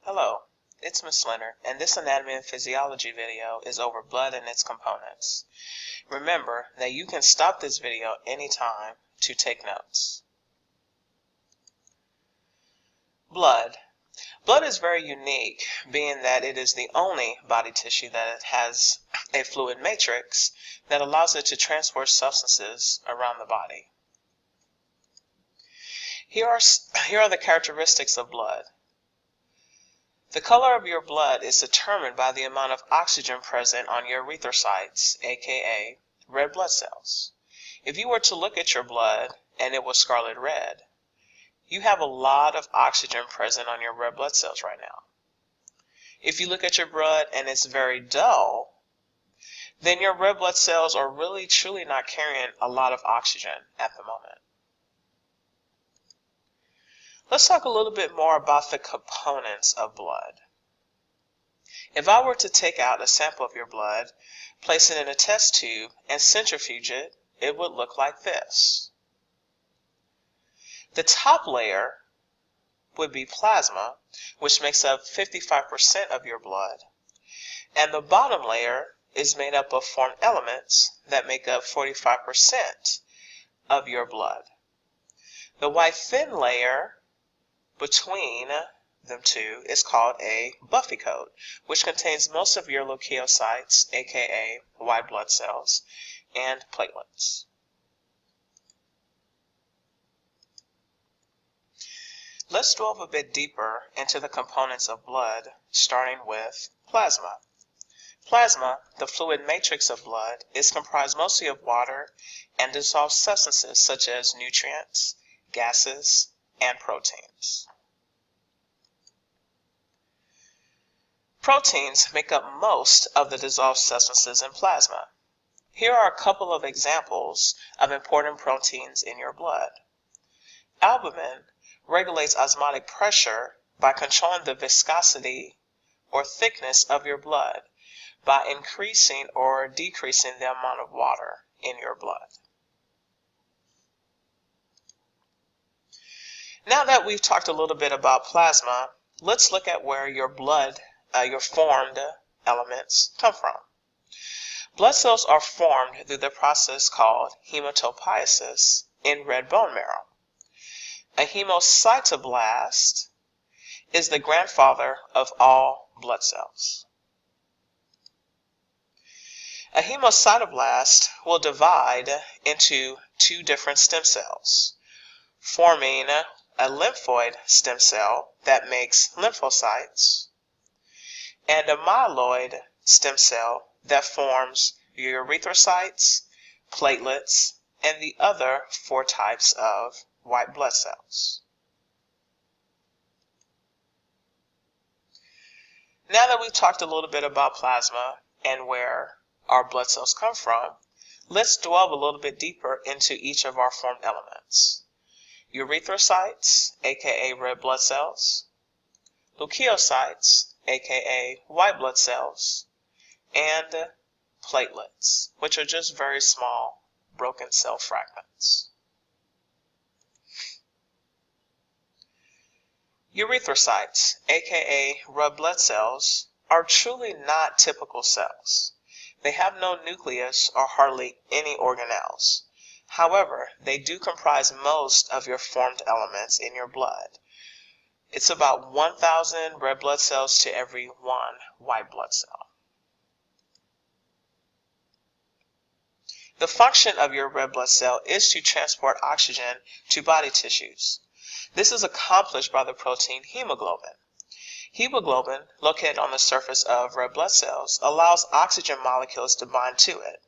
Hello, it's Miss Leonard, and this Anatomy and Physiology video is over blood and its components. Remember that you can stop this video anytime to take notes. Blood. Blood is very unique, being that it is the only body tissue that has a fluid matrix that allows it to transport substances around the body. Here are the characteristics of blood. The color of your blood is determined by the amount of oxygen present on your erythrocytes, aka red blood cells. If you were to look at your blood and it was scarlet red, you have a lot of oxygen present on your red blood cells right now. If you look at your blood and it's very dull, then your red blood cells are really truly not carrying a lot of oxygen at the moment. Let's talk a little bit more about the components of blood. If I were to take out a sample of your blood, place it in a test tube, and centrifuge it, it would look like this. The top layer would be plasma, which makes up 55% of your blood, and the bottom layer is made up of formed elements that make up 45% of your blood. The white thin layer between them two is called a buffy coat, which contains most of your leukocytes, aka white blood cells, and platelets. Let's delve a bit deeper into the components of blood, starting with plasma. Plasma, the fluid matrix of blood, is comprised mostly of water and dissolved substances such as nutrients, gases, and proteins. Proteins make up most of the dissolved substances in plasma. Here are a couple of examples of important proteins in your blood. Albumin regulates osmotic pressure by controlling the viscosity or thickness of your blood by increasing or decreasing the amount of water in your blood. Now that we've talked a little bit about plasma, let's look at where your formed elements come from. Blood cells are formed through the process called hematopoiesis in red bone marrow. A hemocytoblast is the grandfather of all blood cells. A hemocytoblast will divide into two different stem cells, forming a lymphoid stem cell that makes lymphocytes, and a myeloid stem cell that forms your erythrocytes, platelets, and the other 4 types of white blood cells. Now that we've talked a little bit about plasma and where our blood cells come from, let's delve a little bit deeper into each of our formed elements. Erythrocytes, aka red blood cells, leukocytes, aka white blood cells, and platelets, which are just very small broken cell fragments. Erythrocytes, aka red blood cells, are truly not typical cells. They have no nucleus or hardly any organelles. However, they do comprise most of your formed elements in your blood. It's about 1,000 red blood cells to every 1 white blood cell. The function of your red blood cell is to transport oxygen to body tissues. This is accomplished by the protein hemoglobin. Hemoglobin, located on the surface of red blood cells, allows oxygen molecules to bind to it,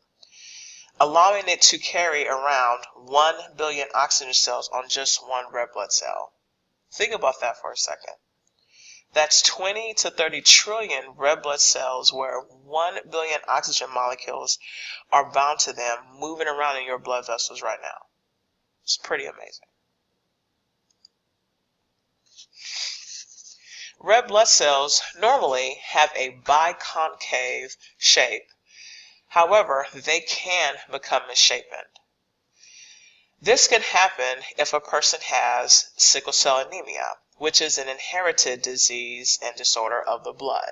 allowing it to carry around 1 billion oxygen cells on just 1 red blood cell. Think about that for a second. That's 20 to 30 trillion red blood cells where 1 billion oxygen molecules are bound to them, moving around in your blood vessels right now. It's pretty amazing. Red blood cells normally have a biconcave shape. However, they can become misshapen. This can happen if a person has sickle cell anemia, which is an inherited disease and disorder of the blood.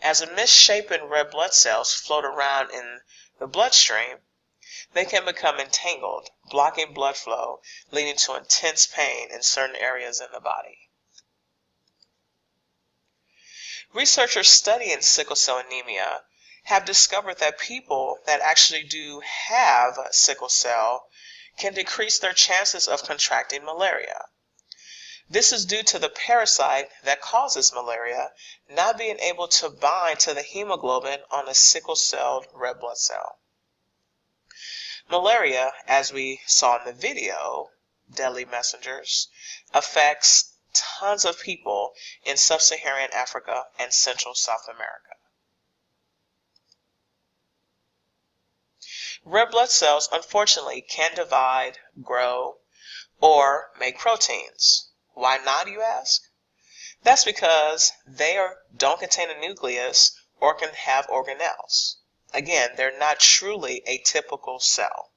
As misshapen red blood cells float around in the bloodstream, they can become entangled, blocking blood flow, leading to intense pain in certain areas in the body. Researchers studying sickle cell anemia have discovered that people that actually do have sickle cell can decrease their chances of contracting malaria. This is due to the parasite that causes malaria not being able to bind to the hemoglobin on a sickle-celled red blood cell. Malaria, as we saw in the video, deadly messengers, affects tons of people in sub-Saharan Africa and Central South America. Red blood cells, unfortunately, can divide, grow, or make proteins. Why not, you ask? That's because they don't contain a nucleus or can have organelles. Again, they're not truly a typical cell.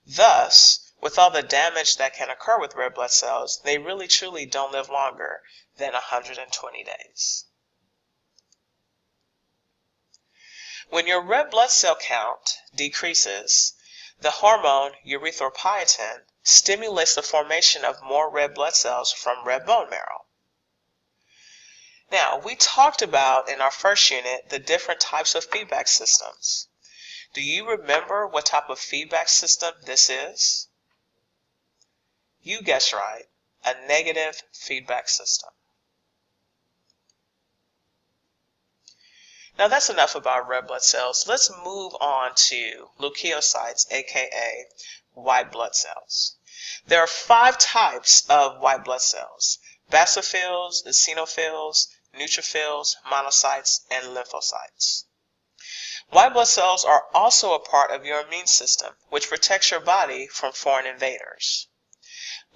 Thus, with all the damage that can occur with red blood cells, they really truly don't live longer than 120 days. When your red blood cell count decreases, the hormone erythropoietin stimulates the formation of more red blood cells from red bone marrow. Now, we talked about in our first unit the different types of feedback systems. Do you remember what type of feedback system this is? You guessed right, a negative feedback system. Now that's enough about red blood cells. Let's move on to leukocytes, aka white blood cells. There are 5 types of white blood cells: basophils, eosinophils, neutrophils, monocytes, and lymphocytes. White blood cells are also a part of your immune system, which protects your body from foreign invaders.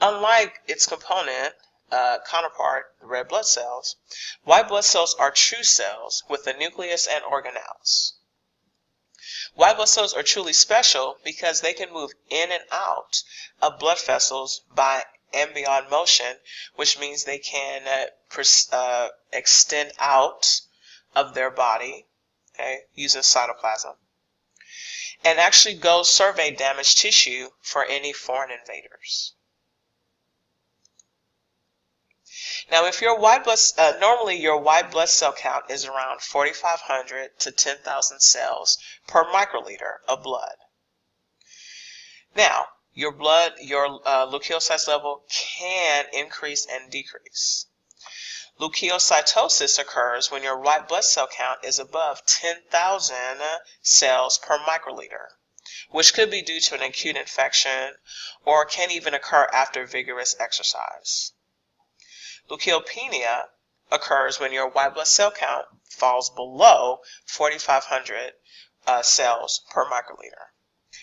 Unlike its counterpart, the red blood cells, white blood cells are true cells with a nucleus and organelles. White blood cells are truly special because they can move in and out of blood vessels by ambient motion, which means they can extend out of their body, using cytoplasm, and actually go survey damaged tissue for any foreign invaders. Now, if your normally your white blood cell count is around 4,500 to 10,000 cells per microliter of blood. Now, your leukocytes level can increase and decrease. Leukocytosis occurs when your white blood cell count is above 10,000 cells per microliter, which could be due to an acute infection or can even occur after vigorous exercise. Leukopenia occurs when your white blood cell count falls below 4,500 cells per microliter,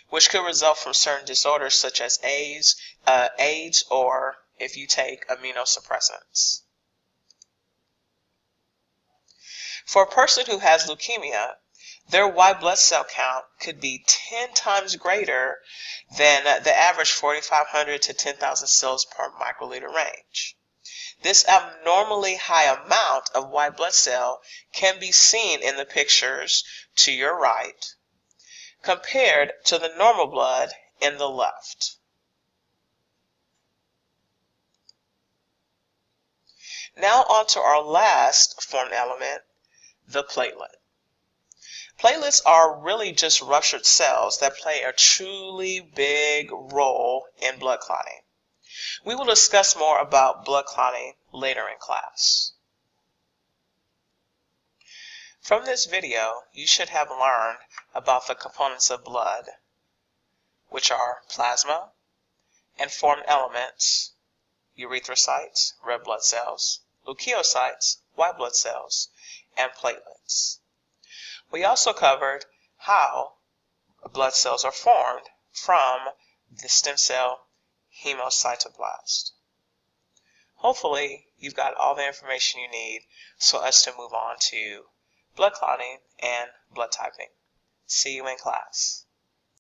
which could result from certain disorders such as AIDS, or if you take immunosuppressants. For a person who has leukemia, their white blood cell count could be 10 times greater than the average 4,500 to 10,000 cells per microliter range. This abnormally high amount of white blood cell can be seen in the pictures to your right compared to the normal blood in the left. Now on to our last formed element, the platelet. Platelets are really just ruptured cells that play a truly big role in blood clotting. We will discuss more about blood clotting later in class. From this video, you should have learned about the components of blood, which are plasma and formed elements, erythrocytes, red blood cells, leukocytes, white blood cells, and platelets. We also covered how blood cells are formed from the stem cell hemocytoblast. Hopefully, you've got all the information you need so as to move on to blood clotting and blood typing. See you in class.